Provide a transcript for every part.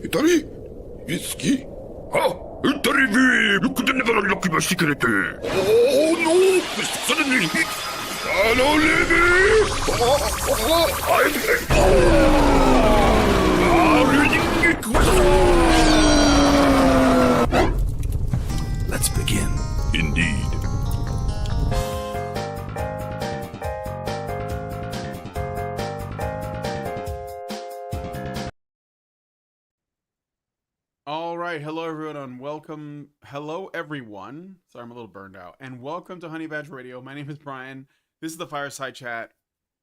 Italy? Whiskey? Ah, Italy V! You could never unlock my secret. Oh no! Suddenly! I don't leave it! I'm reading it! Let's begin. Indeed. All right, hello everyone, and welcome. Hello everyone. Sorry, I'm a little burned out, and welcome to Honey Badger Radio. My name is Brian. This is the Fireside Chat,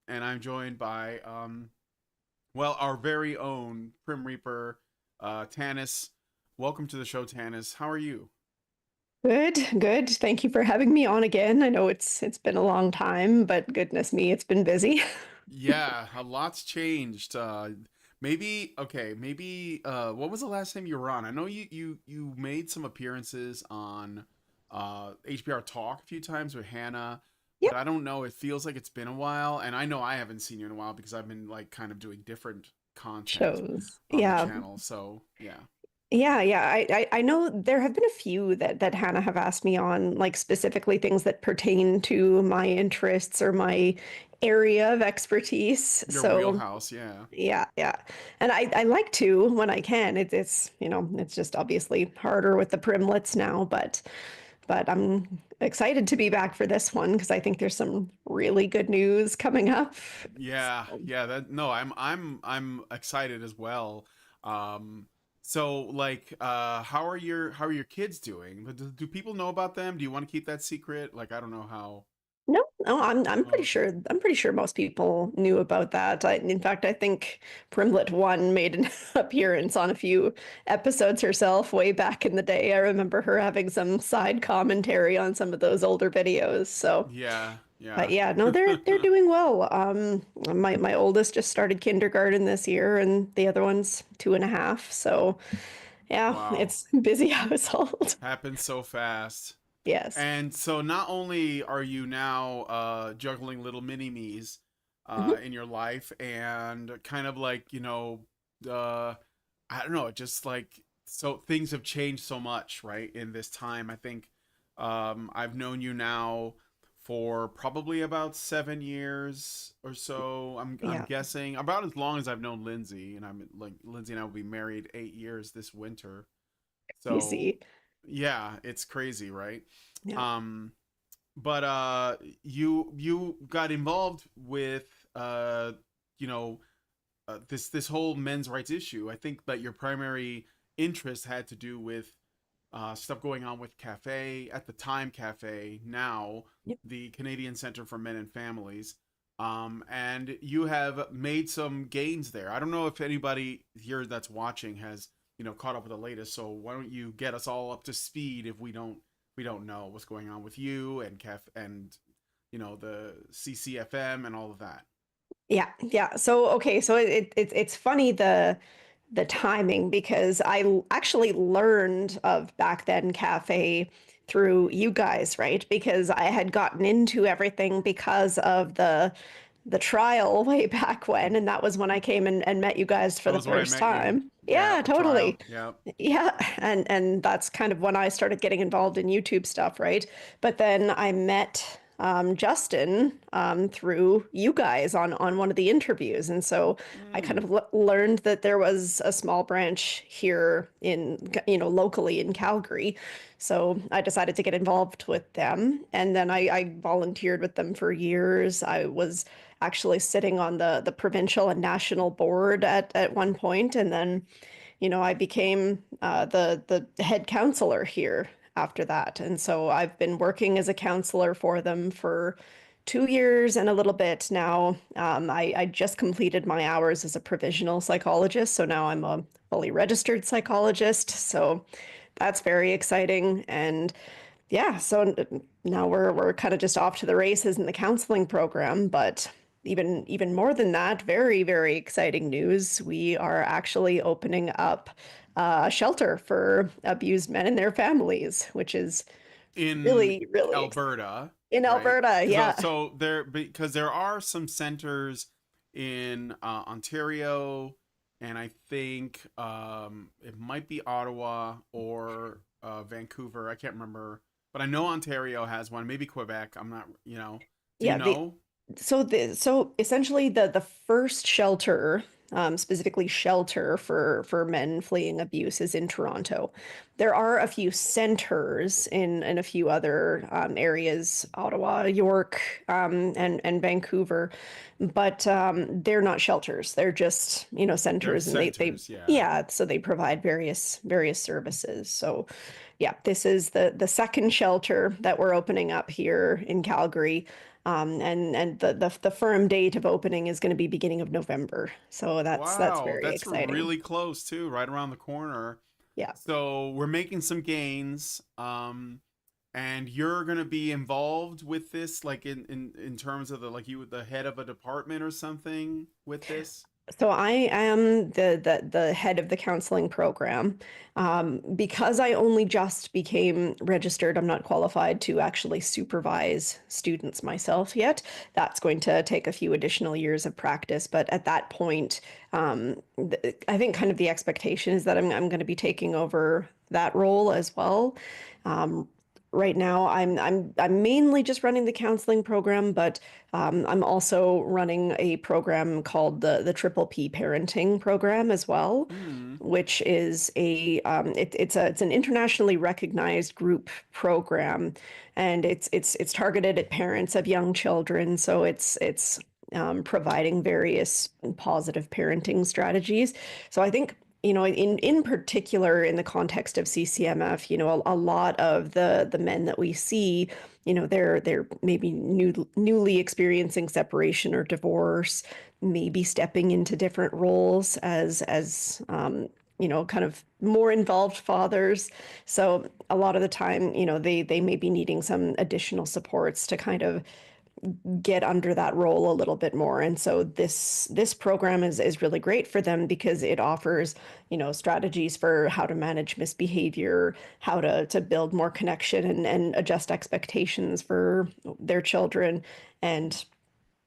and I'm joined by, our very own Prim Reaper, Tanis. Welcome to the show, Tanis. How are you? Good, good. Thank you for having me on again. I know it's been a long time, but goodness me, it's been busy. Yeah, a lot's changed. What was the last time you were on? I know you made some appearances on HBR Talk a few times with Hannah, but Yep, I don't know, it feels like it's been a while, and I know I haven't seen you in a while because I've been like kind of doing different content shows. on the Yeah. channel. So, yeah. Yeah. I know there have been a few that Hannah have asked me on, like specifically things that pertain to my interests or my area of expertise. Your So wheelhouse, yeah. yeah. And I like to when I can. It's just obviously harder with the primlets now, but I'm excited to be back for this one because I think there's some really good news coming up. Yeah, So, yeah, that no, I'm excited as well. Um so like how are your kids doing? Do people know about them? Do you want to keep that secret? Like I don't know how. no, I'm Oh, pretty okay. sure most people knew about that. In fact, I think Primlet One made an appearance on a few episodes herself way back in the day. I remember her having some side commentary on some of those older videos. So, Yeah, but yeah. yeah, no, they're doing well. My oldest just started kindergarten this year, and the other one's 2.5. So, yeah, Wow. it's a busy household. Happened so fast. Yes. And so not only are you now juggling little mini me's Mhm. in your life and kind of like, uh I don't know, just like so things have changed so much, right? In this time, I think I've known you now for probably about 7 years or so. I'm Yeah, guessing about as long as I've known Lindsay, and I'm like Lindsay and I will be married 8 years this winter. you So see. yeah, it's crazy, right? Yeah. Um, but you got involved with you know this whole men's rights issue. I think that your primary interest had to do with stuff going on with Cafe at the time, Cafe now Yep. the Canadian Center for Men and Families. And you have made some gains there. I don't know if anybody here that's watching has caught up with the latest. So why don't you get us all up to speed if we don't know what's going on with you and and the CCFM and all of that. Yeah. So okay, so it's funny the timing because actually learned of back then cafe through you guys, right? Because I had gotten into everything because of the trial way back when, and that was when I came and met you guys for That the was when I first met you. time. Yeah, Yeah, at the trial. totally. Yeah. Yeah, and that's kind of when I started getting involved in YouTube stuff, right? But then I met Justin through you guys on one of the interviews, and so I kind Mm. of learned that there was a small branch here in locally in Calgary. So I decided to get involved with them, and then I volunteered with them for years. I was actually sitting on the provincial and national board at one point, and then I became the head counselor here after that. And so I've been working as a counselor for them for 2 years and a little bit now. I just completed my hours as a provisional psychologist, so now I'm a fully registered psychologist. So that's very exciting. And yeah, so now we're kind of just off to the races in the counseling program, but even more than that, very, very exciting news. We are actually opening up a shelter for abused men and their families, which is In really, really exciting. Alberta, In right? Alberta, So, yeah. so there because there are some centers in Ontario, and I think it might be Ottawa or Vancouver. I can't remember, but I know Ontario has one. Maybe Quebec. I'm not. Do you Yeah, know? so essentially the first shelter, specifically shelter for men fleeing abuse, is in Toronto. There are a few centers in a few other areas, Ottawa, York, and Vancouver, but they're not shelters. They're just, They're centers, and they centers. Yeah. yeah, so they provide various services. So yeah, this is the second shelter that we're opening up here in Calgary. And the firm date of opening is going to be beginning of November. So that's Wow, very that's exciting. really close too, right around the corner. Yeah. So we're making some gains. And you're gonna be involved with this, like in terms of the head of a department or something with this. So I am the head of the counseling program. Because I only just became registered, I'm not qualified to actually supervise students myself yet. That's going to take a few additional years of practice. But at that point, I think kind of the expectation is that I'm going to be taking over that role as well. Um, right now, I'm mainly just running the counseling program, but I'm also running a program called the Triple P Parenting Program as well, Hmm. which is it's an internationally recognized group program, and it's targeted at parents of young children. So it's providing various positive parenting strategies. So I think, in particular in the context of CCMF, a lot of the men that we see, they're maybe newly experiencing separation or divorce, maybe stepping into different roles as kind of more involved fathers. So a lot of the time, they may be needing some additional supports to kind of get under that role a little bit more. And so this program is really great for them because it offers, strategies for how to manage misbehavior, how to build more connection and adjust expectations for their children. And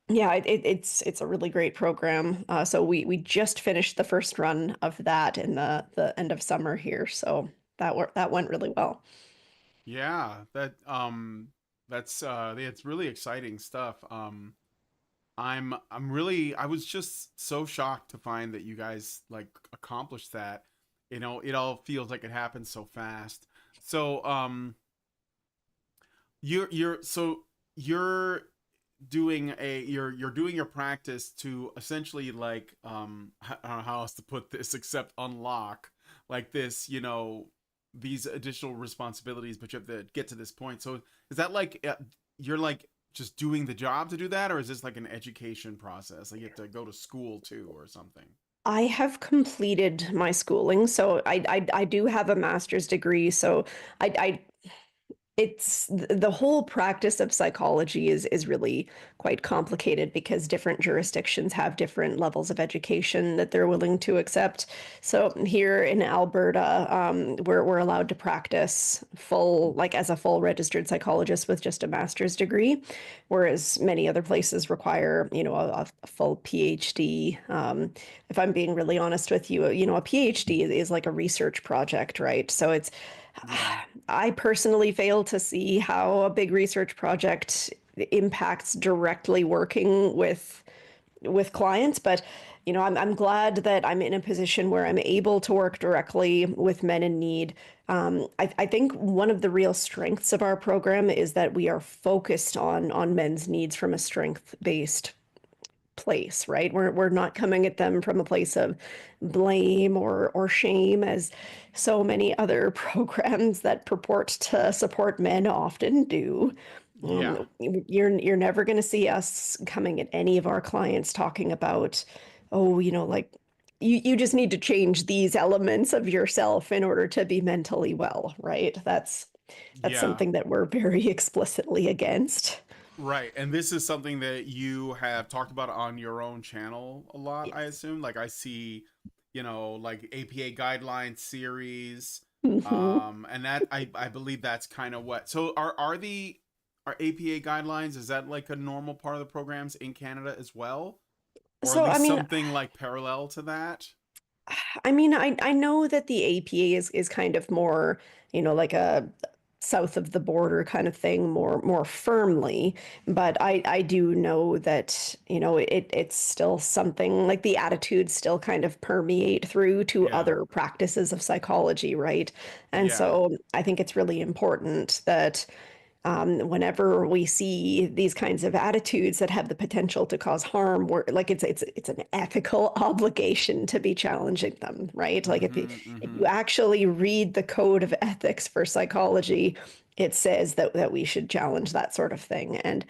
yeah, it's a really great program. So we just finished the first run of that in the end of summer here. So that went really well. Yeah, yeah, it's really exciting stuff. I was just so shocked to find that you guys like accomplished that. It all feels like it happened so fast. So you're you're doing your practice to essentially like I don't know how else to put this except unlock like this, these additional responsibilities, but you have to get to this point. So is that like you're like just doing the job to do that, or is this like an education process, like you have to go to school too or something? I have completed my schooling, so I do have a master's degree. So I it's the whole practice of psychology is really quite complicated because different jurisdictions have different levels of education that they're willing to accept. So here in Alberta, we're allowed to practice like as a full registered psychologist with just a master's degree, whereas many other places require, a full PhD. If I'm being really honest with you, a PhD is like a research project, right? So it's Yeah. I personally fail to see how a big research project impacts directly working with clients, but I'm glad that I'm in a position where I'm able to work directly with men in need. I think one of the real strengths of our program is that we are focused on men's needs from a strength-based place, right? We're not coming at them from a place of blame or shame, as so many other programs that purport to support men often do. Yeah. You're never going to see us coming at any of our clients talking about, oh, like you just need to change these elements of yourself in order to be mentally well, right? That's Yeah. something that we're very explicitly against. Right. And this is something that you have talked about on your own channel a lot, I Yes. assume. Like I see, like APA guidelines series. Mhm. And that I believe that's kind of what. So are APA guidelines, is that like a normal part of the programs in Canada as well? Or at So, I least mean, something like parallel to that? I mean, I know that the APA is kind of more, like a south of the border kind of thing, more firmly. But I do know that, it's still something like the attitudes still kind of permeate through to Yeah. other practices of psychology, right? And Yeah. so I think it's really important that whenever we see these kinds of attitudes that have the potential to cause harm, we're like it's an ethical obligation to be challenging them, right? Like if you actually read the code of ethics for psychology, it says that we should challenge that sort of thing. And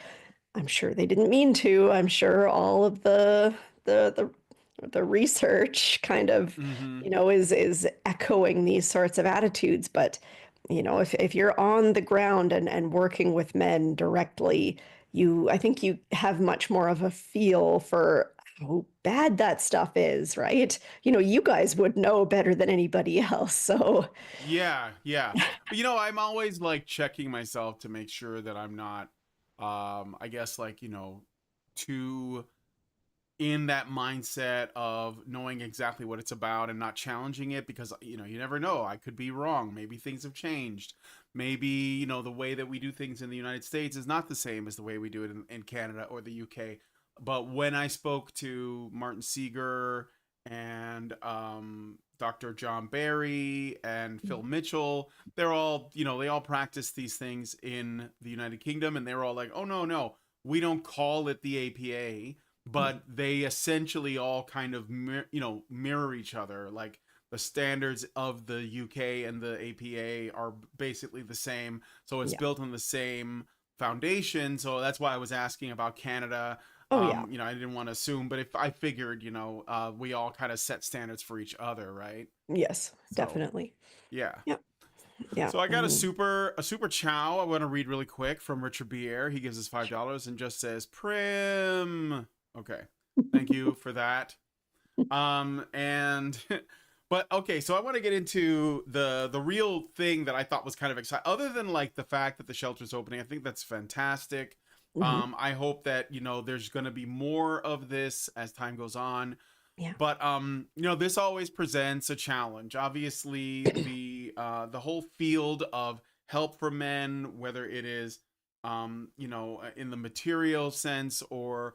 I'm sure they didn't mean to. I'm sure all of the the research kind of, Mm-hmm. is echoing these sorts of attitudes. But, if you're on the ground and working with men directly, I think you have much more of a feel for how bad that stuff is, right? You guys would know better than anybody else. So, Yeah, yeah. But I'm always like checking myself to make sure that I'm not I guess like, too in that mindset of knowing exactly what it's about and not challenging it, because you never know, I could be wrong, maybe things have changed, maybe the way that we do things in the United States is not the same as the way we do it in Canada or the UK. But when I spoke to Martin Seeger and Dr. John Barry and Phil Mitchell, they're all, they all practice these things in the United Kingdom, and they're all like, oh no, no, we don't call it the APA, but they essentially all kind of mirror each other. Like the standards of the UK and the APA are basically the same, so it's yeah. built on the same foundation. So that's why I was asking about Canada. Oh, yeah. I didn't want to assume, but if I figured, we all kind of set standards for each other, right? Yes, So definitely. yeah. Yeah. Yeah. So I got a super chow I want to read really quick from Richard Bier. He gives us $5 and just says Prim. Okay. Thank you for that. And but okay, so I want to get into the real thing that I thought was kind of exciting. Other than like the fact that the shelter's opening, I think that's fantastic. Mhm. I hope that there's going to be more of this as time goes on. Yeah. But this always presents a challenge. Obviously, the whole field of help for men, whether it is in the material sense, or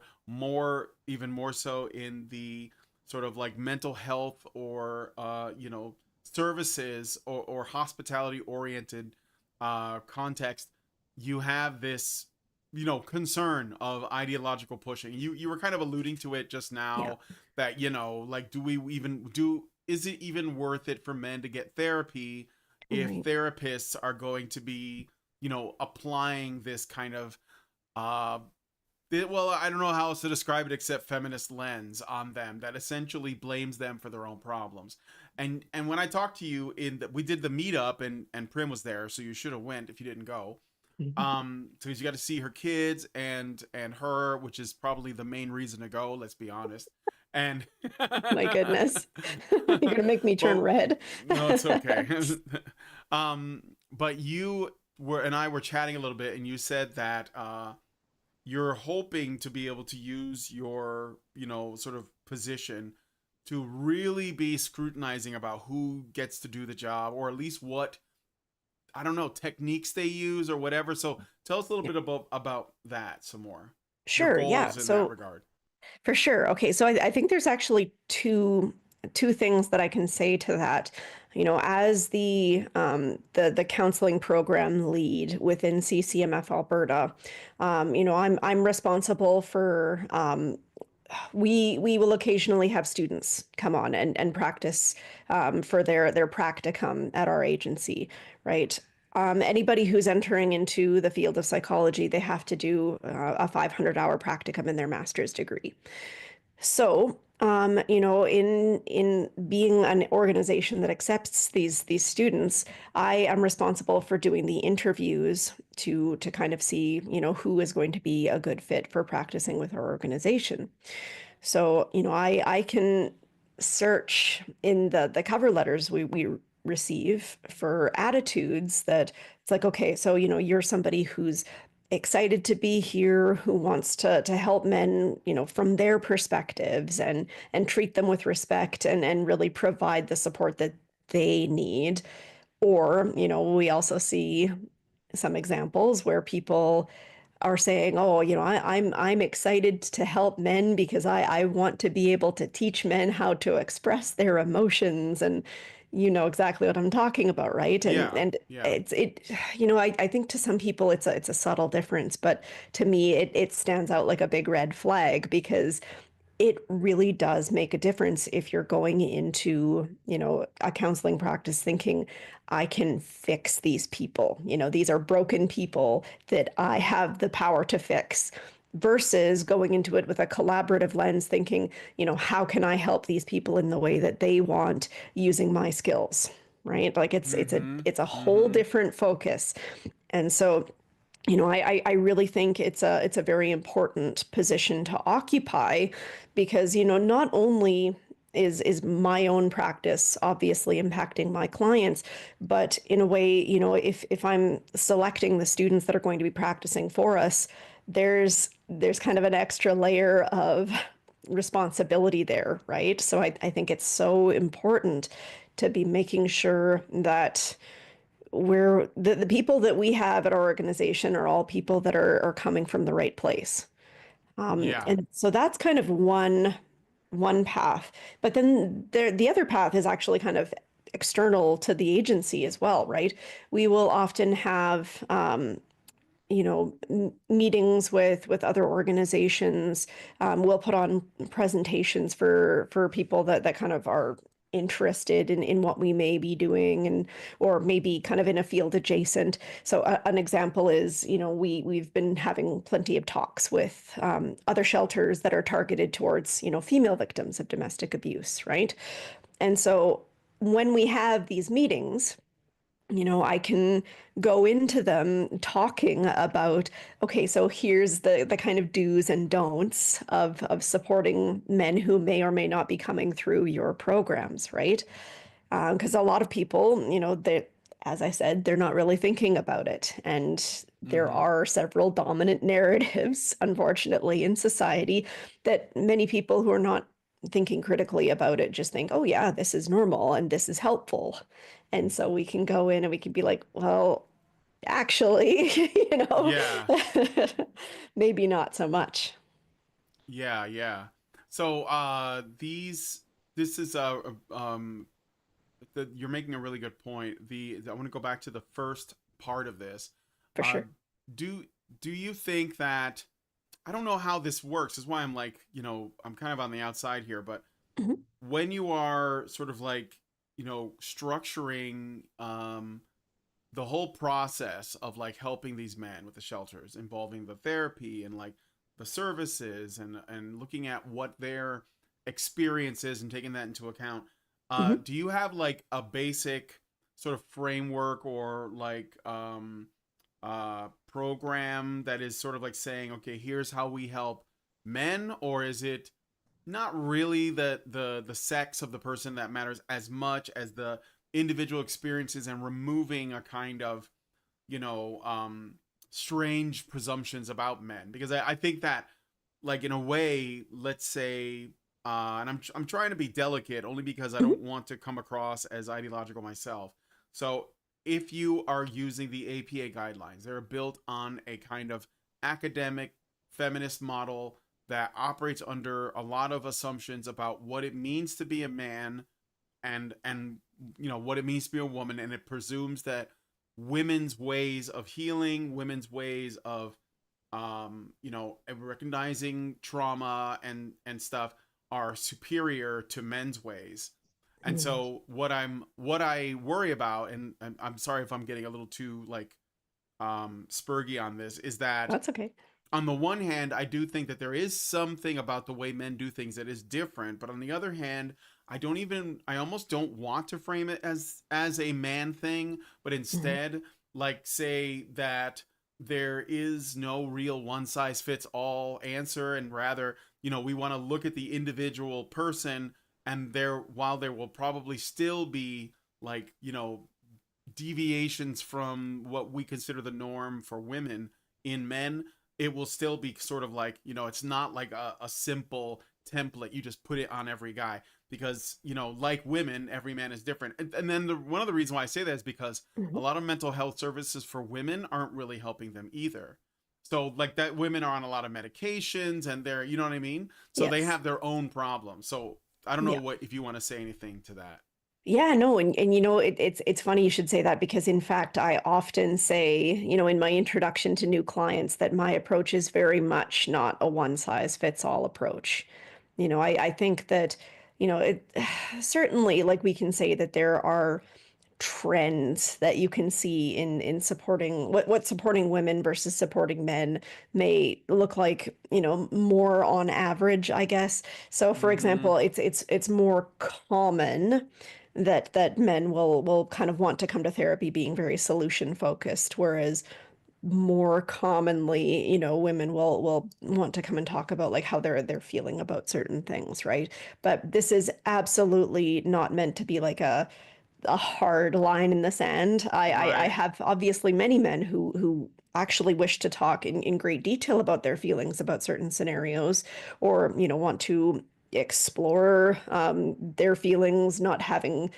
even more so in the sort of like mental health, or services, or hospitality oriented context, you have this concern of ideological pushing. You were kind of alluding to it just Yeah. now, that like, is it even worth it for men to get therapy if Right. therapists are going to be applying this kind of uh well, I don't know how else to describe it except feminist lens on them, that essentially blames them for their own problems. And when I talked to you we did the meetup, and Prim was there, so you should have went if you didn't go. So you got to see her kids and her, which is probably the main reason to go, let's be honest. And My goodness. You're gonna make me turn well, red. no, it's okay. But you and I were chatting a little bit, and you said that you're hoping to be able to use your sort of position to really be scrutinizing about who gets to do the job, or at least what, I don't know, techniques they use or whatever. So tell us a little Yeah. bit about that some more. Your Sure. Yeah. goals in that So regard. for sure. Okay. So I think there's actually two things that I can say to that. As the counseling program lead within CCMF Alberta, I'm responsible for we will occasionally have students come on and practice for their practicum at our agency, right? Anybody who's entering into the field of psychology, they have to do a 500-hour practicum in their master's degree. So, in being an organization that accepts these students, I am responsible for doing the interviews to kind of see, who is going to be a good fit for practicing with our organization. So, I can search in the cover letters we receive for attitudes that it's like, okay, so, you're somebody who's excited to be here, who wants to help men, from their perspectives and treat them with respect and really provide the support that they need. Or, we also see some examples where people are saying, "Oh, I'm excited to help men because I want to be able to teach men how to express their emotions." And you know exactly what I'm talking about, right? And Yeah, and yeah. I think to some people it's a subtle difference, but to me it stands out like a big red flag because it really does make a difference if you're going into, a counseling practice thinking, I can fix these people. These are broken people that I have the power to fix, versus going into it with a collaborative lens thinking, how can I help these people in the way that they want using my skills, right? Like it's a Mm-hmm. it's a whole Mm-hmm. different focus. And so I really think it's a very important position to occupy because, not only is my own practice obviously impacting my clients, but in a way, if I'm selecting the students that are going to be practicing for us, there's kind of an extra layer of responsibility there, right? So I think it's so important to be making sure that the people that we have at our organization are all people that are coming from the right place. Yeah. And so that's kind of one path. But then the other path is actually kind of external to the agency as well, right? We will often have meetings with other organizations. We'll put on presentations for people that kind of are interested in what we may be doing, and or maybe kind of in a field adjacent. So an example is, we've been having plenty of talks with other shelters that are targeted towards, female victims of domestic abuse, right? And so when we have these meetings, I can go into them talking about, okay, so here's the kind of do's and don'ts of supporting men who may or may not be coming through your programs, right? Because a lot of people, they, as I said, they're not really thinking about it. And there Mm-hmm. are several dominant narratives, unfortunately, in society that many people who are not thinking critically about it just think, oh, yeah, this is normal and this is helpful. And so we can go in and we can be like, well, actually, Yeah. maybe not so much. Yeah, yeah. So this is you're making a really good point. I want to go back to the first part of this. For Uh sure. do do you think that, I don't know how this works. Is why I'm like, I'm kind of on the outside here, but Mhm. when you are sort of like, structuring the whole process of like helping these men with the shelters, involving the therapy and like the services and looking at what their experience is and taking that into account, Mhm. do you have like a basic sort of framework or like program that is sort of like saying, okay, here's how we help men? Or is it not really the sex of the person that matters as much as the individual experiences, and removing a kind of, you know um strange presumptions about men? Because I think that, like, in a way, let's say, and I'm trying to be delicate only because I Mhm. don't want to come across as ideological myself. So if you are using the APA guidelines, they're built on a kind of academic feminist model that operates under a lot of assumptions about what it means to be a man, and what it means to be a woman, and it presumes that women's ways of healing, women's ways of recognizing trauma and stuff are superior to men's ways. And Mm. so what I worry about, and I'm sorry if I'm getting a little too like spurgy on this, is that That's okay. on the one hand, I do think that there is something about the way men do things that is different, but on the other hand, I almost don't want to frame it as a man thing, but Mhm. instead, like, say that there is no real one size fits all answer, and rather, we want to look at the individual person, and while there will probably still be, like, deviations from what we consider the norm for women, in men, it will still be sort of like, it's not like a simple template you just put it on every guy, because like women, every man is different. And then one of the reasons why I say that is because a Mhm. lot of mental health services for women aren't really helping them either. So like that, women are on a lot of medications, and they're, you know what I mean, so they Yes. have their own problems. So I don't know Yeah. what if you want to say anything to that. Yeah, no, and it's funny you should say that, because in fact I often say, in my introduction to new clients, that my approach is very much not a one size fits all approach. I think that, it certainly, like, we can say that there are trends that you can see in supporting what supporting women versus supporting men may look like, more on average, I guess. So for Mm-hmm. example, it's more common that men will kind of want to come to therapy being very solution focused, whereas more commonly, women will want to come and talk about like how they're feeling about certain things, right? But this is absolutely not meant to be like a hard line in the sand. I Right. have obviously many men who actually wish to talk in great detail about their feelings about certain scenarios, or want to explore their feelings, not having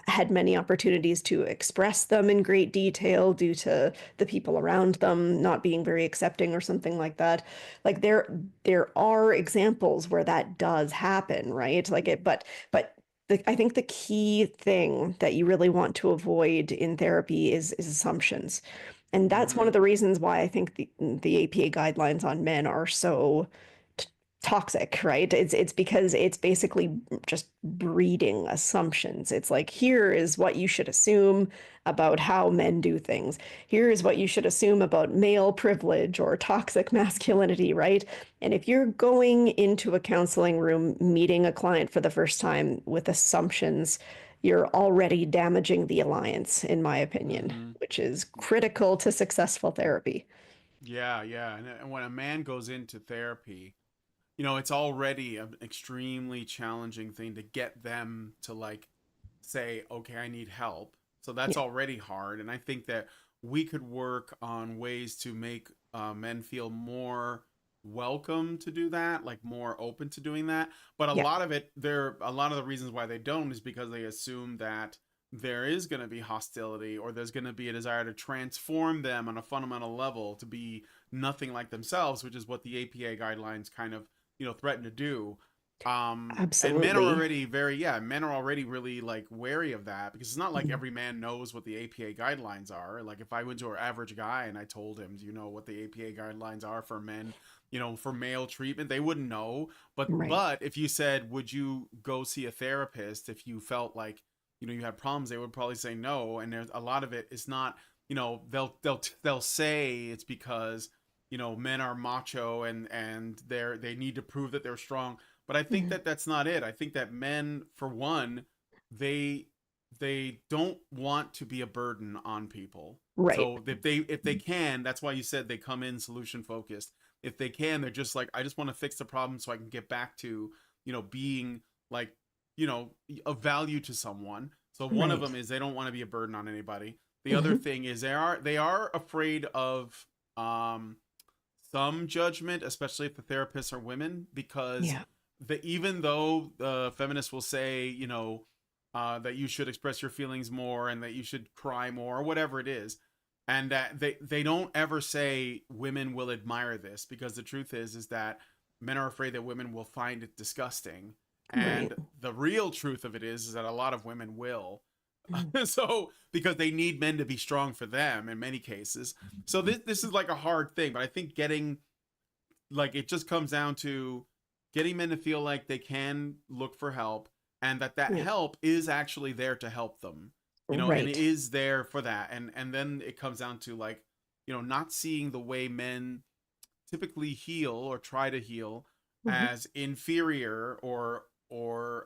had many opportunities to express them in great detail due to the people around them not being very accepting or something like that. Like there are examples where that does happen, right? Like it, but I think the key thing that you really want to avoid in therapy is assumptions. And that's one Mm-hmm. of the reasons why I think the APA guidelines on men are so t toxic, right? It's because it's basically just breeding assumptions. It's like, here is what you should assume about how men do things. Here is what you should assume about male privilege or toxic masculinity, right? And if you're going into a counseling room, meeting a client for the first time with assumptions, you're already damaging the alliance, in my opinion, Mm-hmm. which is critical to successful therapy. Yeah, yeah. And when a man goes into therapy, it's already an extremely challenging thing to get them to like say, okay, I need help. So that's Yeah, already hard. And I think that we could work on ways to make men feel more welcome to do that, like more open to doing that. But yeah, a lot of the reasons why they don't is because they assume that there is going to be hostility, or there's going to be a desire to transform them on a fundamental level to be nothing like themselves, which is what the APA guidelines kind of, threaten to do. And men are absolutely. already men are already really like wary of that, because it's not like Mhm. every man knows what the APA guidelines are. Like if I went to an average guy and I told him, do you know what the APA guidelines are for men, for male treatment, they wouldn't know. Right. But if you said, would you go see a therapist if you felt like, you had problems, they would probably say no. And there's a lot of it is not, they'll say it's because, men are macho, and they need to prove that they're strong. But I think Mhm. that that's not it. I think that men, for one, they they don't want to be a burden on people. Right. So if they can, that's why you said they come in solution focused. If they can, they're just like, I just want to fix the problem so I can get back to, being like, you know, of value to someone. So one of Right. them is they don't want to be a burden on anybody. The other Mhm. thing is they are afraid of some judgment, especially if the therapists are women, because Yeah. even though the feminists will say, that you should express your feelings more, and that you should cry more, or whatever it is, and that they don't ever say women will admire this, because the truth is that men are afraid that women will find it disgusting, Right. and the real truth of it is that a lot of women will. Mhm. So because they need men to be strong for them in many cases. So this is like a hard thing, but I think getting, like, it just comes down to getting men to feel like they can look for help, and that Yeah. help is actually there to help them, and it Right. is there for that. And then it comes down to, like, not seeing the way men typically heal or try to heal Mhm. as inferior, or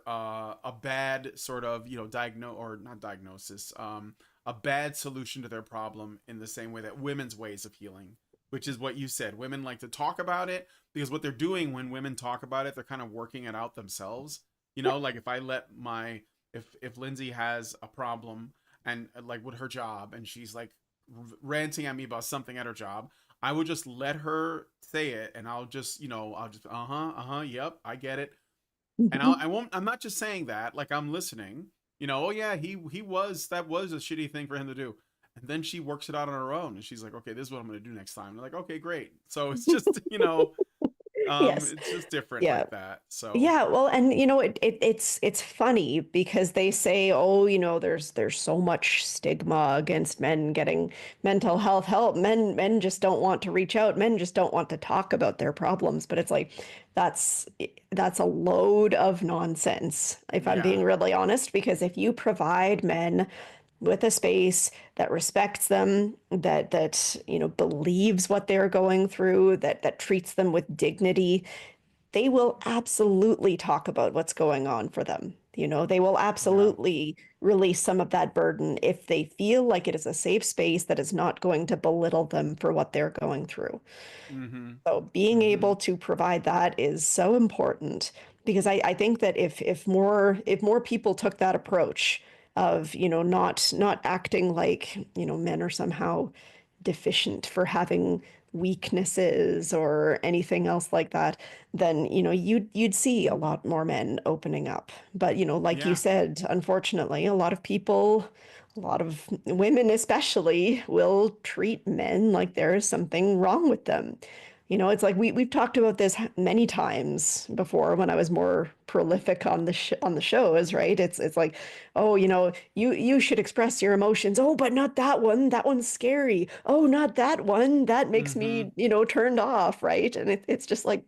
a bad sort of, or not diagnosis, a bad solution to their problem, in the same way that women's ways of healing, which is what you said, women like to talk about it, because what they're doing when women talk about it, they're kind of working it out themselves. Yeah. Like if I let my if Lindsay has a problem, and like with her job, and she's like ranting at me about something at her job, I would just let her say it, and I'll just, yep, I get it. And Mhm. I'm not just saying that, like, I'm listening, oh yeah, that was a shitty thing for him to do. And then she works it out on her own, and she's like, okay, this is what I'm going to do next time. And I'm like, okay, great. So it's just, Yes. it's just different Yeah. like that. So, Yeah, well, and it's funny because they say, oh, there's so much stigma against men getting mental health help. Men just don't want to reach out. Men just don't want to talk about their problems. But it's like that's that's a load of nonsense, if I'm yeah, being really honest, because if you provide men with a space that respects them, that believes what they're going through, that treats them with dignity, they will absolutely talk about what's going on for them. They will yeah. absolutely release some of that burden if they feel like it is a safe space that is not going to belittle them for what they're going through. Mm-hmm. So being Mm-hmm. able to provide that is so important because I think that if more people took that approach of, not acting like, men are somehow deficient for having weaknesses or anything else like that, then, you'd see a lot more men opening up. But, like you Yeah. said, unfortunately, a lot of women especially will treat men like there is something wrong with them. It's like we've talked about this many times before when I was more prolific on the shows, right? It's like, oh, you should express your emotions. Oh, but not that one. That one's scary. Oh, not that one. That makes Mm-hmm. me, turned off, right? And it's just like,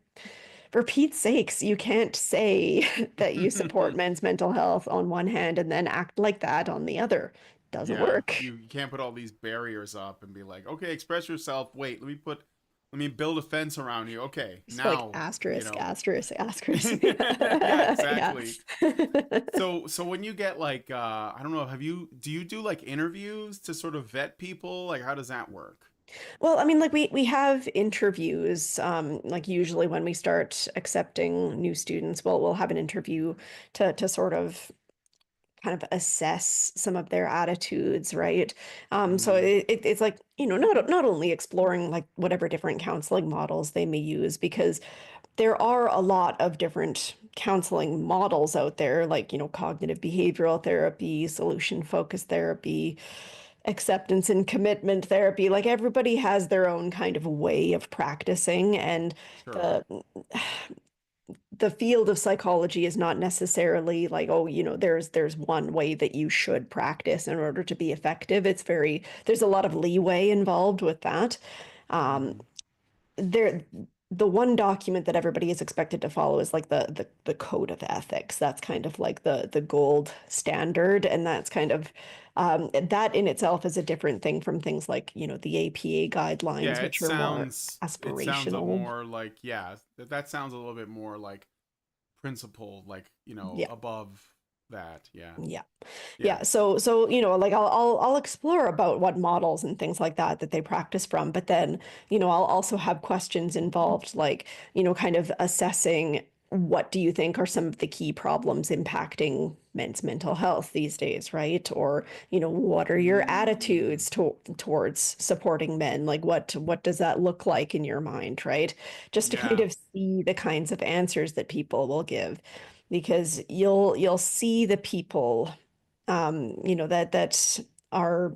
for Pete's sakes, you can't say that you support men's mental health on one hand and then act like that on the other. Doesn't Yeah, work. you can't put all these barriers up and be like, okay, express yourself. Wait, let me build a fence around you. Okay, Just like now, asterisk, asterisk, asterisk. yeah, Yeah. exactly. So when you get like, I don't know, do you do like interviews to sort of vet people? Like, how does that work? Well, I mean, like we have interviews, like usually when we start accepting new students, we'll have an interview to sort of kind of assess some of their attitudes, right? So Mm-hmm. it's like, not only exploring like whatever different counseling models they may use, because there are a lot of different counseling models out there, like, cognitive behavioral therapy, solution focused therapy, acceptance and commitment therapy. Like everybody has their own kind of way of practicing, and Sure. the the field of psychology is not necessarily like, oh, there's one way that you should practice in order to be effective. There's a lot of leeway involved with that. Um, Mm-hmm. there the one document that everybody is expected to follow is like the code of ethics. That's kind of like the gold standard, and that's kind of that in itself is a different thing from things like, the APA Yeah, guidelines, which are more it sounds a aspirational. more like, yeah, that sounds a little bit more like principled, like, Yeah. above that. Yeah. Yeah. Yeah. Yeah. So, like I'll explore about what models and things like that they practice from, but then, I'll also have questions involved, like, kind of assessing what do you think are some of the key problems impacting men's mental health these days, right? Or, what are your Mm. attitudes towards supporting men? Like what does that look like in your mind, right? Just to kind Yeah. of see the kinds of answers that people will give, because you'll see the people that are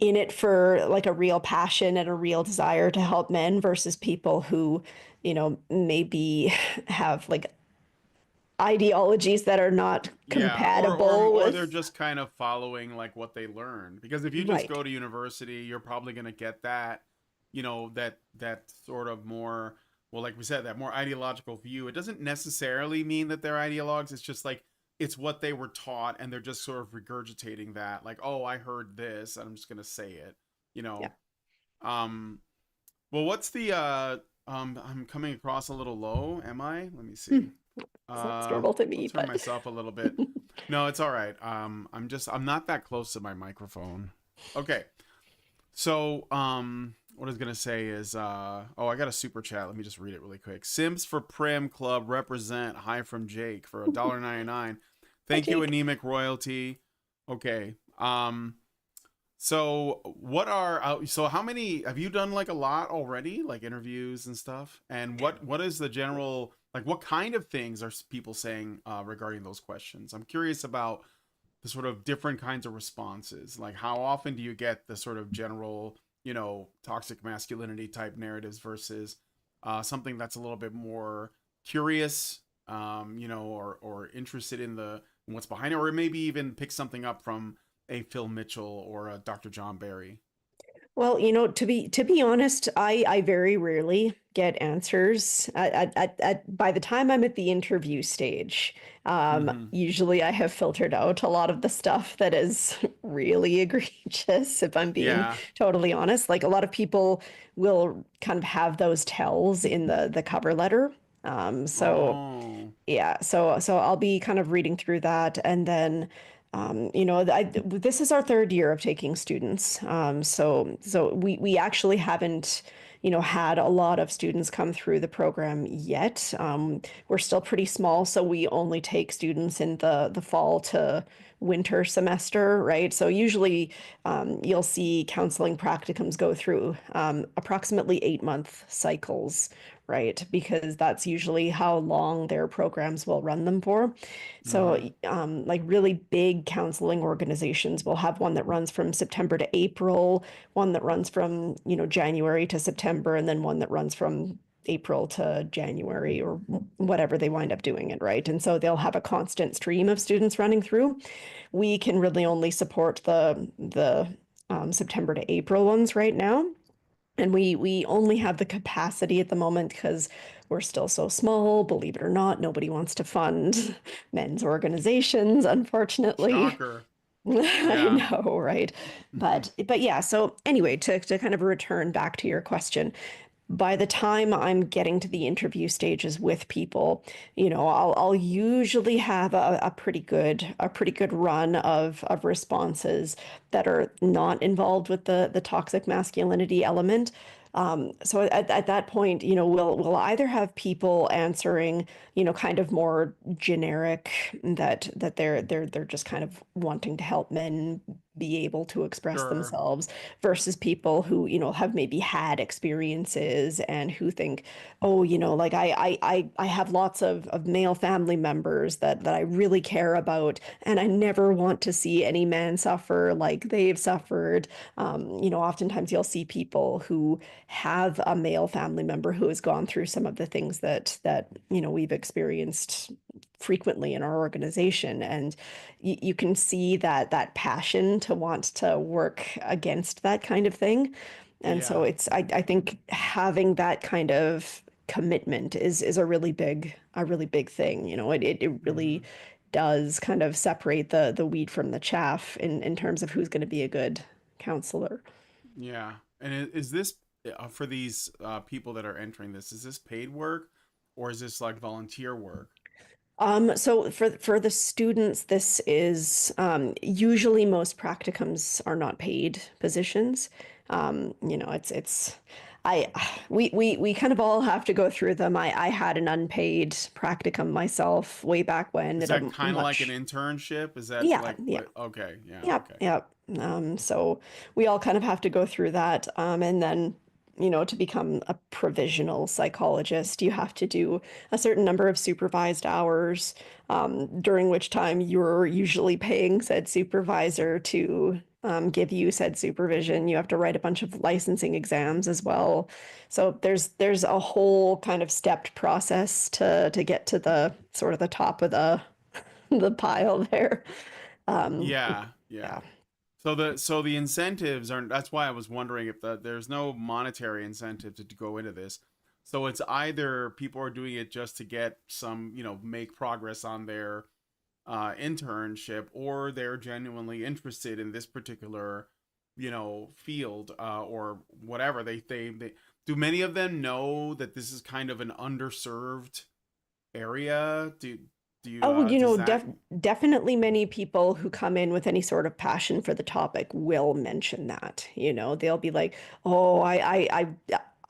in it for like a real passion and a real desire to help men versus people who, maybe have like ideologies that are not Yeah, compatible or they're with. just kind of following like what they learned. Because if you just Right. go to university, you're probably going to get that, that sort of more, well, like we said, that more ideological view. It doesn't necessarily mean that they're ideologues. It's just like it's what they were taught, and they're just sort of regurgitating that. Like, oh, I heard this, and I'm just going to say it. You Yeah. know. Um. Well, what's the I'm coming across a little low. Am I? Let me Hmm. see. Sounds normal to I'll me, turn but myself a little bit. No, it's all right. I'm not that close to my microphone. Okay. So, what I was gonna say is, oh, I got a super chat. Let me just read it really quick. Sims for Prim Club represent. Hi from Jake for $1.99. hi, Thank you, Jake. Anemic Royalty. Okay. So so how many have you done, like a lot already, like interviews and stuff? And what is the general, like what kind of things are people saying regarding those questions? I'm curious about the sort of different kinds of responses. Like how often do you get the sort of general, toxic masculinity type narratives versus something that's a little bit more curious, or interested in what's behind it, or maybe even pick something up from a Phil Mitchell or a Dr. John Barry. Well, to be honest, I very rarely get answers by the time I'm at the interview stage. Mm-hmm. Usually I have filtered out a lot of the stuff that is really egregious, if I'm being Yeah. totally honest. Like a lot of people will kind of have those tells in the cover letter. So Oh. yeah, so I'll be kind of reading through that, and then this is our third year of taking students. So we actually haven't had a lot of students come through the program yet. We're still pretty small, so we only take students in the fall to winter semester, right? So usually you'll see counseling practicums go through approximately 8-month cycles, right? Because that's usually how long their programs will run them for. So, Mm-hmm. like really big counseling organizations will have one that runs from September to April, one that runs from, January to September, and then one that runs from April to January or whatever they wind up doing it, right? And so they'll have a constant stream of students running through. We can really only support the September to April ones right now. And we only have the capacity at the moment because we're still so small. Believe it or not, nobody wants to fund men's organizations, unfortunately. Shocker. I Yeah. know, right? But yeah, so anyway, to kind of return back to your question, by the time I'm getting to the interview stages with people, I'll usually have a pretty good run of responses that are not involved with the toxic masculinity element. So at that point, we'll either have people answering, kind of more generic that they're just kind of wanting to help men be able to express Sure. themselves versus people who, have maybe had experiences and who think, oh, like I have lots of male family members that I really care about, and I never want to see any man suffer like they've suffered. Oftentimes you'll see people who have a male family member who has gone through some of the things that we've experienced frequently in our organization, and you can see that passion to want to work against that kind of thing. And so Yeah. I think having that kind of commitment is a really big thing. It really Mm-hmm. does kind of separate the wheat from the chaff in terms of who's going to be a good counselor. Yeah. And is this for these people that are entering this? Is this paid work, or is this like volunteer work? So for the students, this is usually most practicums are not paid positions. It's I we kind of all have to go through them. I had an unpaid practicum myself way back when Is at that a kind of like an much internship? Is that yeah, like yeah. what? Okay. Yeah. Yep, Okay. yep. So we all kind of have to go through that. And then, to become a provisional psychologist, you have to do a certain number of supervised hours, during which time you're usually paying said supervisor to give you said supervision. You have to write a bunch of licensing exams as well. So there's a whole kind of stepped process to get to the sort of the top of the pile there. Um, Yeah. Yeah. yeah. So the incentives are, that's why I was wondering if there's no monetary incentive to go into this. So it's either people are doing it just to get some, make progress on their internship, or they're genuinely interested in this particular, field, or whatever. They do many of them know that this is kind of an underserved area? Do you Oh, does that? definitely many people who come in with any sort of passion for the topic will mention that. They'll be like, "Oh,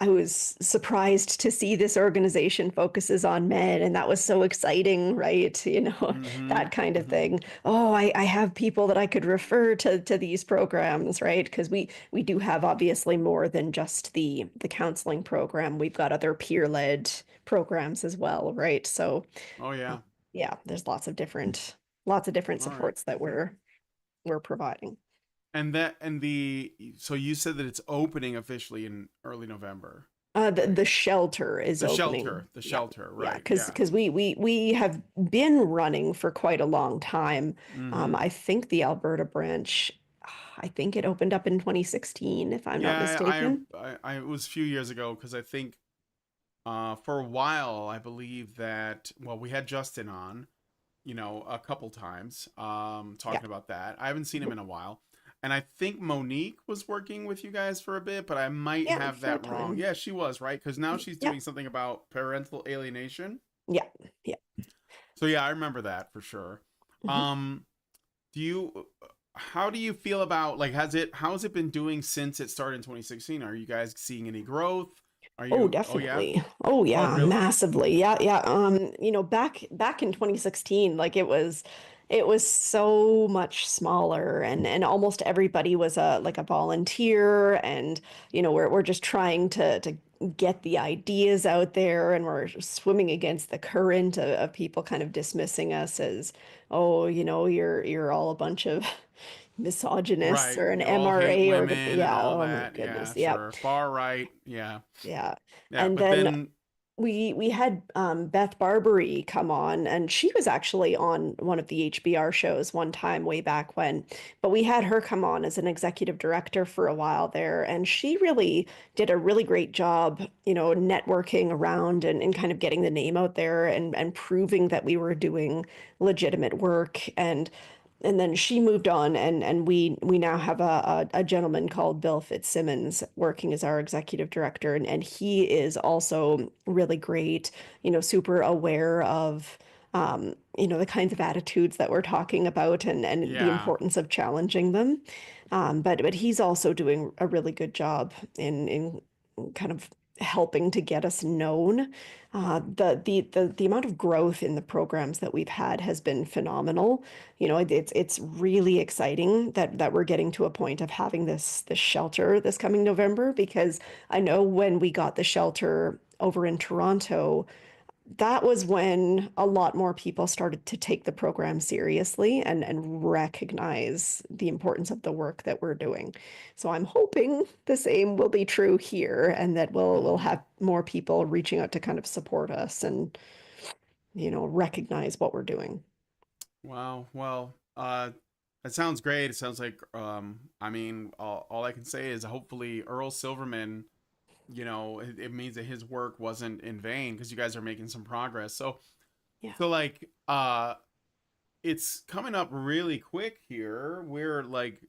I was surprised to see this organization focuses on men, and that was so exciting, right? Mm-hmm. That kind of Mm-hmm. thing. Oh, I have people that I could refer to these programs, right? Because we do have obviously more than just the counseling program. We've got other peer-led programs as well, right? So, Oh uh, yeah. yeah, there's lots of different All right. supports that we're providing. And so you said that it's opening officially in early November, right? The shelter is opening. The Yeah, shelter, yeah, right? because Yeah. we have been running for quite a long time. Mm-hmm. I think the Alberta branch, I think it opened up in 2016, if I'm not Yeah, mistaken. it was a few years ago because I think for a while I believe that well we had Justin on, a couple times Yeah. talking about that. I haven't seen him Mhm. in a while. And I think Monique was working with you guys for a bit, but I might Yeah, have for a that wrong. time. Yeah, she was, right? Because now she's Yeah, doing something about parental alienation. yeah, yeah. So yeah, I remember that for sure. Mhm. Um, do you how do you feel about like how has it been doing since it started in 2016? Are you guys seeing any growth? Are Oh, you Oh yeah? definitely. Oh, Oh yeah, really? massively. Yeah, yeah. Back in 2016, like it was so much smaller, and almost everybody was a like a volunteer, and we're just trying to get the ideas out there, and we're swimming against the current of people kind of dismissing us as, oh, you're all a bunch of misogynists Right. or an You all hate MRA women and yeah, all oh my that. Yeah, goodness. Yeah. sure. Far right. Yeah. Yeah. Yeah, And but then then we had Beth Barbary come on, and she was actually on one of the HBR shows one time way back when. But we had her come on as an executive director for a while there, and she really did a really great job, networking around and kind of getting the name out there and proving that we were doing legitimate work. And then she moved on, and we now have a gentleman called Bill Fitzsimmons working as our executive director, and he is also really great, super aware of the kinds of attitudes that we're talking about, and the yeah. importance of challenging them. But he's also doing a really good job in kind of helping to get us known. The amount of growth in the programs that we've had has been phenomenal. It's really exciting that we're getting to a point of having this shelter this coming November, because I know when we got the shelter over in Toronto, that was when a lot more people started to take the program seriously and recognize the importance of the work that we're doing. So I'm hoping the same will be true here, and that we'll Hmm. have more people reaching out to kind of support us and recognize what we're doing. Wow. Well, that sounds great. It sounds like I mean, all I can say is hopefully Earl Silverman, it means that his work wasn't in vain because you guys are making some progress. So Yeah. so like it's coming up really quick here. We're like,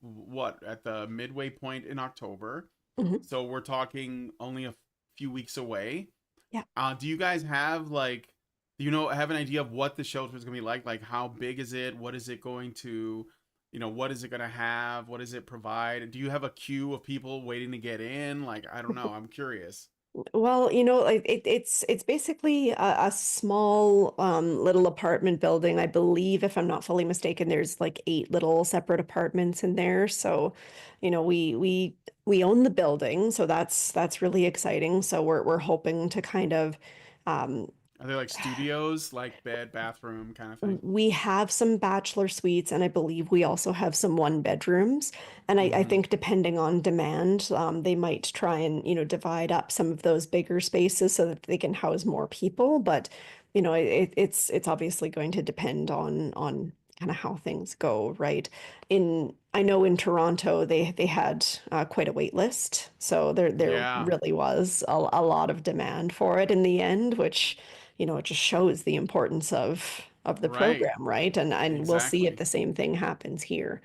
what, at the midway point in October. Mhm. So we're talking only a few weeks away. Yeah. Do you guys have like, have an idea of what the shelter is going to be like? Like, how big is it? What is it going to, what is it going to have? What does it provide? Do you have a queue of people waiting to get in? Like, I don't know. I'm curious. Well, like it's basically a small little apartment building. I believe, if I'm not fully mistaken, there's like 8 little separate apartments in there. So, we own the building, so that's really exciting. So we're hoping to kind of um, Are there like studios, like bed, bathroom kind of thing? we have some bachelor suites, and I believe we also have some one bedrooms. And I Mm-hmm. think depending on demand, they might try and, divide up some of those bigger spaces so that they can house more people. But, it's obviously going to depend on kind of how things go, right? I know in Toronto they had quite a wait list, so there Yeah. really was a lot of demand for it in the end, which it just shows the importance of the Right. program, right? And we'll see if Exactly. the same thing happens here.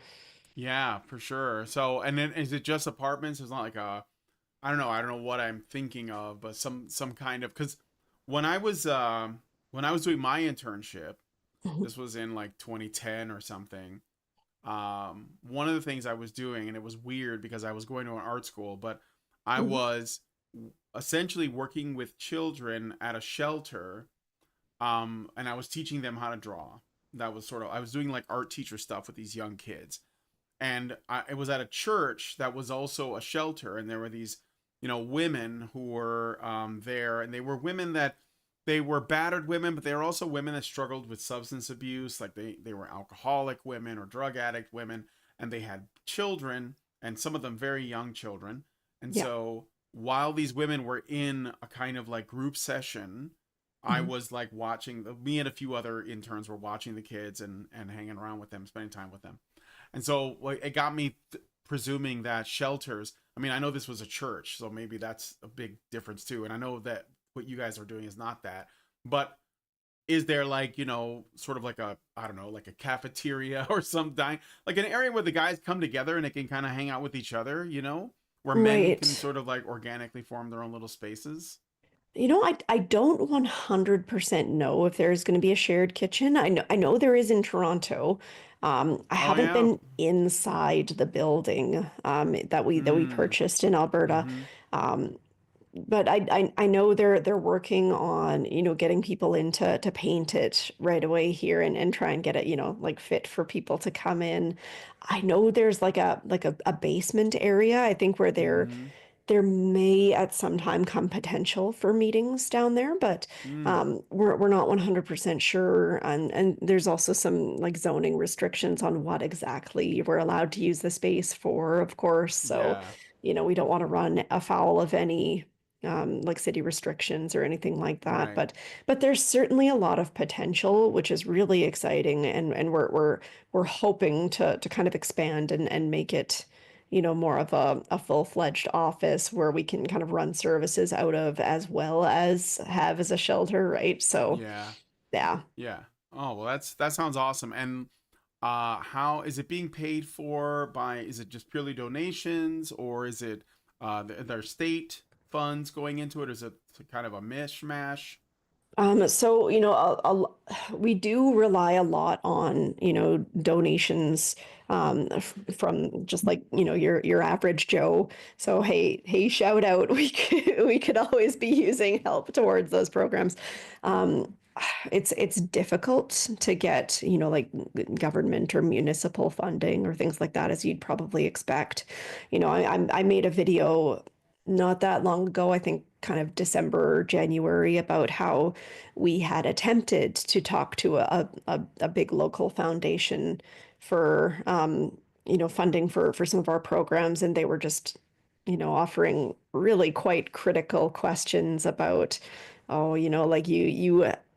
Yeah, for sure. So, and then is it just apartments? It's not like I don't know what I'm thinking of, but some kind of because when I was when I was doing my internship, Mhm. this was in like 2010 or something. One of the things I was doing, and it was weird because I was going to an art school, but I Mhm. was essentially working with children at a shelter, and I was teaching them how to draw. That was sort of, I was doing like art teacher stuff with these young kids, and it was at a church that was also a shelter, and there were these, women who were there, and they were women that they were battered women, but they were also women that struggled with substance abuse, like they were alcoholic women or drug addict women, and they had children, and some of them very young children, and Yeah. so while these women were in a kind of like group session, I Mhm. was like watching me and a few other interns were watching the kids and hanging around with them, spending time with them. And so like, it got me presuming that shelters, I mean, I know this was a church, so maybe that's a big difference too. And I know that what you guys are doing is not that. But is there like, sort of like a, I don't know, like a cafeteria or some like an area where the guys come together and they can kind of hang out with each other, where men can Right. sort of like organically form their own little spaces? I don't 100% know if there's going to be a shared kitchen. I know there is in Toronto. I Oh haven't yeah. been inside the building that we Mm. purchased in Alberta. Mm-hmm. Um, but I know they're working on, getting people in to paint it right away here and try and get it, like fit for people to come in. I know there's like a basement area, I think, where Mm-hmm. there may at some time come potential for meetings down there, but Mm. we're not 100% sure. And there's also some like zoning restrictions on what exactly we're allowed to use the space for, of course. So, Yeah. we don't want to run afoul of any like city restrictions or anything like that. Right. But there's certainly a lot of potential, which is really exciting, and we're hoping to kind of expand and make it, more of a full-fledged office where we can kind of run services out of as well as have as a shelter, right? So, Yeah. yeah. Yeah. Oh, well, that sounds awesome. And how is it being paid for by, is it just purely donations, or is it their state funds going into it? Is it kind of a mishmash? So, we do rely a lot on, donations from just like, your average Joe. So, hey, shout out. We could always be using help towards those programs. Um, it's difficult to get, like government or municipal funding or things like that, as you'd probably expect. I made a video not that long ago, I think kind of December, January, about how we had attempted to talk to a big local foundation for funding for some of our programs, and they were just, offering really quite critical questions about, oh, like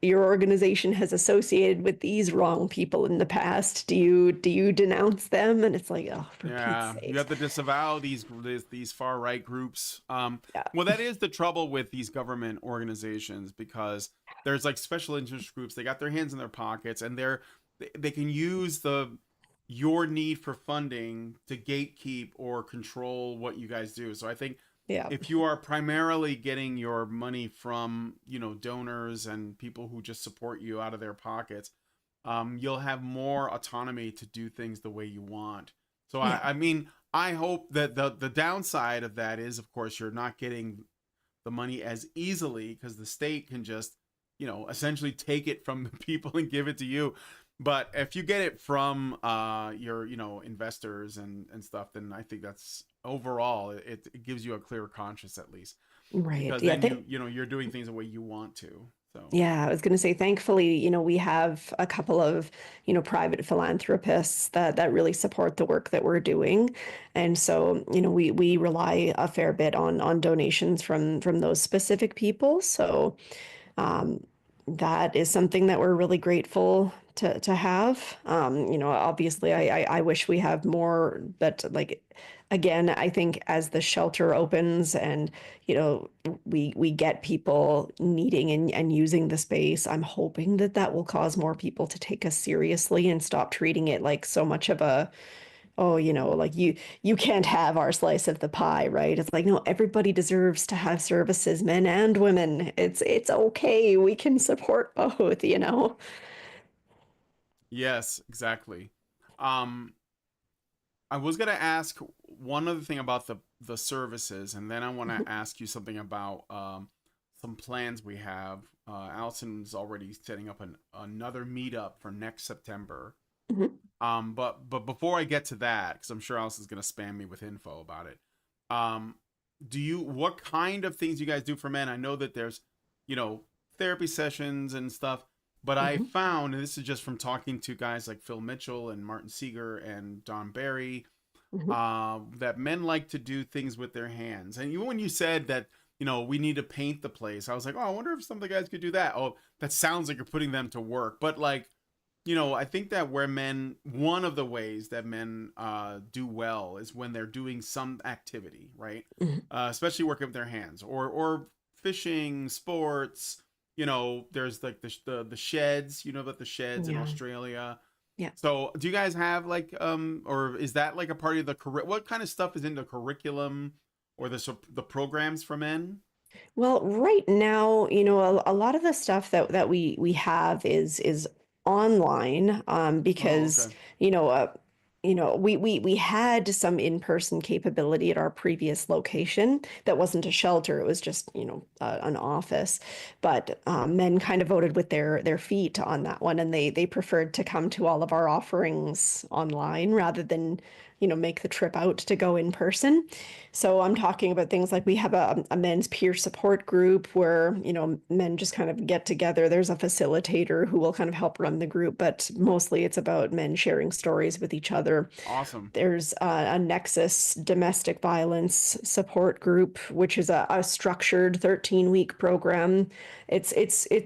your organization has associated with these wrong people in the past. Do you denounce them? And it's like, oh, for Pete's Yeah, you sakes. have to disavow these far right groups. Yeah. Well, that is the trouble with these government organizations, because there's like special interest groups. They got their hands in their pockets, and they can use your need for funding to gatekeep or control what you guys do. So I think Yeah. if you are primarily getting your money from donors and people who just support you out of their pockets, you'll have more autonomy to do things the way you want. So I, Yeah. I mean, I hope that the downside of that is, of course, you're not getting the money as easily, because the state can just, essentially take it from the people and give it to you. But if you get it from your, investors and stuff, then I think that's overall it gives you a clearer conscience, at least, Right. because Yeah. then you're doing things the way you want to. So Yeah, I was going to say, thankfully, we have a couple of, private philanthropists that really support the work that we're doing. And so, we rely a fair bit on donations from those specific people. So, um, that is something that we're really grateful to have. Obviously, I wish we have more, but like, again, I think as the shelter opens and, we get people needing and using the space, I'm hoping that will cause more people to take us seriously and stop treating it like so much of a, oh, like you can't have our slice of the pie, right? It's like, no, everybody deserves to have services, men and women. It's okay. We can support both. yes, exactly. Um, I was gonna ask one other thing about the services, and then I want to ask you something about some plans we have. Allison's already setting up another meetup for next September. Mhm. But before I get to that, because I'm sure Allison's gonna spam me with info about it. Um, what kind of things you guys do for men? I know that there's, you know, therapy sessions and stuff, but I Mhm. found, and this is just from talking to guys like Phil Mitchell and Martin Seeger and Don Barry, Mhm. that men like to do things with their hands. And even when you said that, you know, we need to paint the place, I was like, oh, I wonder if some of the guys could do that. Oh, that sounds like you're putting them to work. But like, you know, I think that one of the ways that men do well is when they're doing some activity, right? Mhm. Especially working with their hands, or fishing, sports. You know, there's like the sheds. You know about the sheds in Yeah. Australia. Yeah. So, do you guys have like or is that like a part of the what kind of stuff is in the curriculum or the programs for men? Well, right now, a lot of the stuff that we have is online, Oh, because okay. you know uh, we had some in-person capability at our previous location that wasn't a shelter. It was just an office, but men kind of voted with their feet on that one, and they preferred to come to all of our offerings online rather than make the trip out to go in person. So I'm talking about things like we have a men's peer support group where, men just kind of get together. There's a facilitator who will kind of help run the group, but mostly it's about men sharing stories with each other. Awesome. There's a Nexus domestic violence support group, which is a structured 13-week program. It's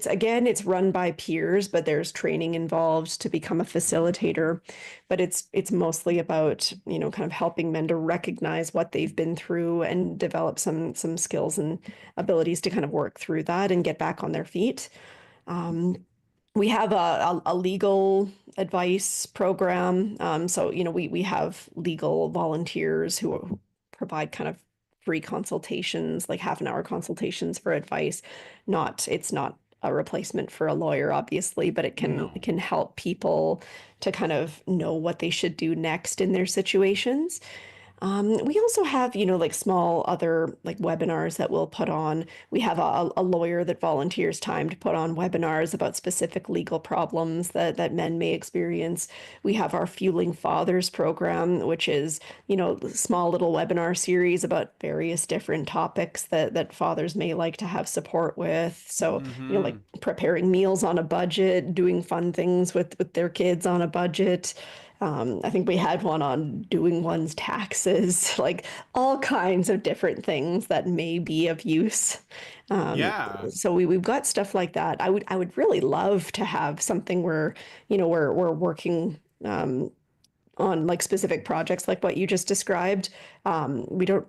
again, it's run by peers, but there's training involved to become a facilitator. But it's mostly about, kind of helping men to recognize what they've been through and develop some skills and abilities to kind of work through that and get back on their feet. Um, we have a legal advice program. So, we have legal volunteers who provide kind of free consultations, like half-an-hour consultations for advice. It's not a replacement for a lawyer, obviously, but it No. can help people to kind of know what they should do next in their situations. We also have, like small other like webinars that we'll put on. We have a lawyer that volunteers time to put on webinars about specific legal problems that men may experience. We have our Fueling Fathers program, which is, small little webinar series about various different topics that fathers may like to have support with. So, like Mm-hmm. preparing meals on a budget, doing fun things with their kids on a budget. I think we had one on doing one's taxes, like all kinds of different things that may be of use. Um, Yeah. so we've got stuff like that. I would really love to have something where, we're working on like specific projects like what you just described. We don't,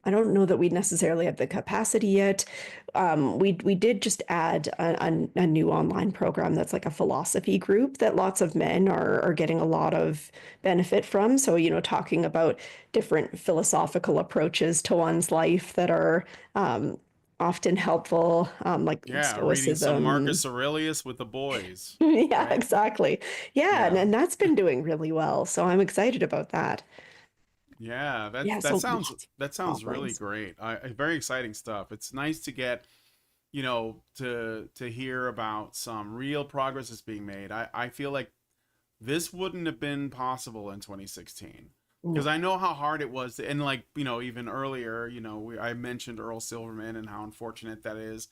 I don't know that we necessarily have the capacity yet. We did just add a new online program that's like a philosophy group that lots of men are getting a lot of benefit from. So, talking about different philosophical approaches to one's life that are often helpful, like Yeah, reading some stoicism. Marcus Aurelius with the boys, Yeah, right? exactly. Yeah, and, Yeah. and that's been doing really well. So I'm excited about that. Yeah, Yeah, that so sounds lots that of sounds really offerings. great. Very exciting stuff. It's nice to get, you know, to hear about some real progress that's being made. I feel like this wouldn't have been possible in 2016 because No. I know how hard it was and like, you know, even earlier, you know, I mentioned Earl Silverman and how unfortunate that is.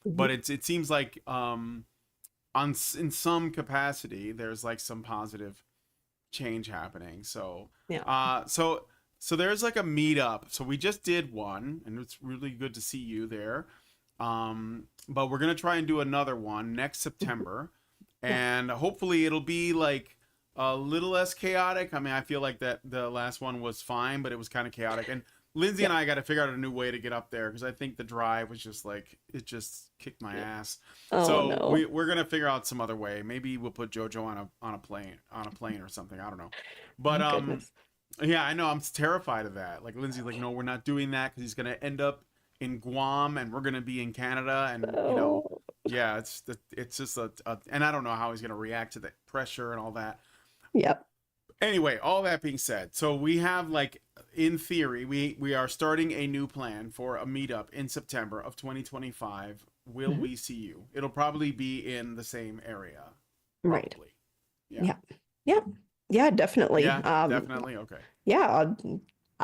Mhm. But it seems like in some capacity there's like some positive change happening. So Yeah. uh so so there's like a meetup. So we just did one and it's really good to see you there. But we're gonna try and do another one next Mhm. September. Yeah. And hopefully it'll be like a little less chaotic. I mean, I feel like that the last one was fine, but it was kind of chaotic. And Lindsay Yeah. and I got to figure out a new way to get up there because I think the drive was just like it just kicked my ass. Oh So no. we're gonna figure out some other way. Maybe we'll put JoJo on a plane or something. I don't know. But Oh goodness. yeah, I know I'm terrified of that. Like Lindsay's like, no, we're not doing that because he's gonna end up in Guam and we're gonna be in Canada and you know, Oh. yeah, it's just and I don't know how he's gonna react to the pressure and all that. Yep. Anyway, all that being said, so we have like, in theory, we are starting a new plan for a meetup in September of 2025. Will we see you? It'll probably be in the same area. Probably. Right. Yeah, definitely. Yeah, definitely. Okay. Yeah,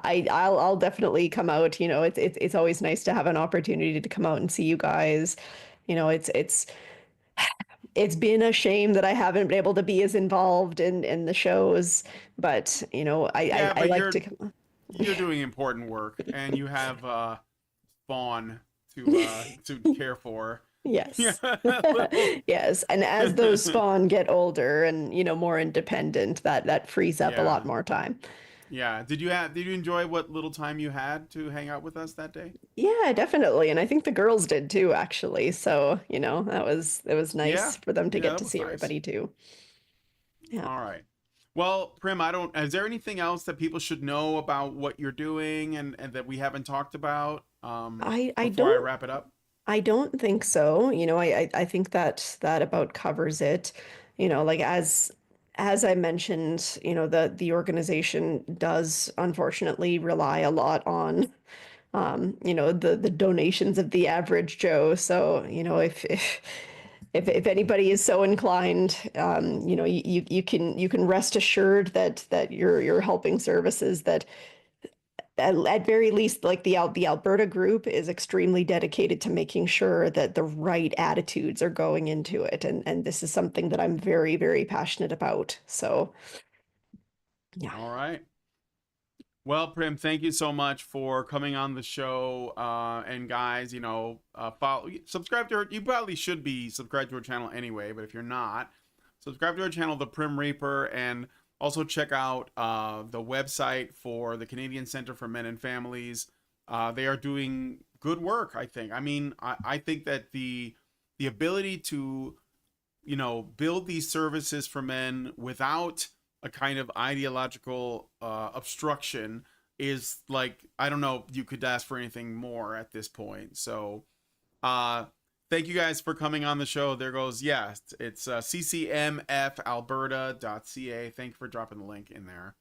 I'll definitely come out. You know, it's always nice to have an opportunity to come out and see you guys. You know, it's been a shame that I haven't been able to be as involved in the shows, but you know, I like to come. You're doing important work, and you have Spawn to care for. Yes. Yes. And as those spawn get older and, you know, more independent, that frees up a lot more time. Yeah. Did you enjoy what little time you had to hang out with us that day? Yeah, definitely. And I think the girls did too, actually. So, you know, it was nice for them to get to see everybody too. Yeah. All right. Well, Prim, is there anything else that people should know about what you're doing and that we haven't talked about before I wrap it up? I don't think so. You know, I think that about covers it. You know, like as I mentioned, you know, the organization does unfortunately rely a lot on you know, the donations of the average Joe. So, you know, if anybody is so inclined, you know, you can rest assured that you're helping services that at very least, like the Alberta group is extremely dedicated to making sure that the right attitudes are going into it, and this is something that I'm very, very passionate about. So, yeah. All right. Well, Prim, thank you so much for coming on the show. And guys, you know, subscribe to her. You probably should be subscribed to her channel anyway, but if you're not, subscribe to her channel, the Prim Reaper, and also check out the website for the Canadian Centre for Men and Families. They are doing good work, I think. I mean, I think that the ability to, you know, build these services for men without a kind of ideological obstruction is like, I don't know, you could ask for anything more at this point. So thank you guys for coming on the show. There goes, yeah, it's ccmfalberta.ca. Thank you for dropping the link in there.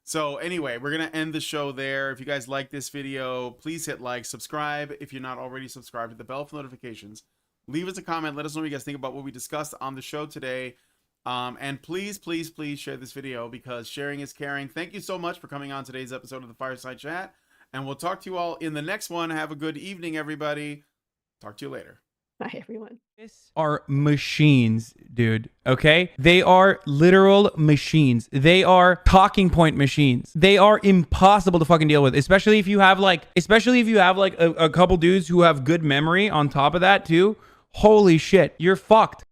So anyway, we're going to end the show there. If you guys like this video, please hit like, subscribe if you're not already subscribed, to the bell for notifications. Leave us a comment. Let us know what you guys think about what we discussed on the show today. And please, please, please share this video, because sharing is caring. Thank you so much for coming on today's episode of the Fireside Chat. And we'll talk to you all in the next one. Have a good evening, everybody. Talk to you later. Bye, everyone. Are machines, dude. Okay? They are literal machines. They are talking point machines. They are impossible to fucking deal with, especially if you have like a couple dudes who have good memory on top of that too. Holy shit, you're fucked.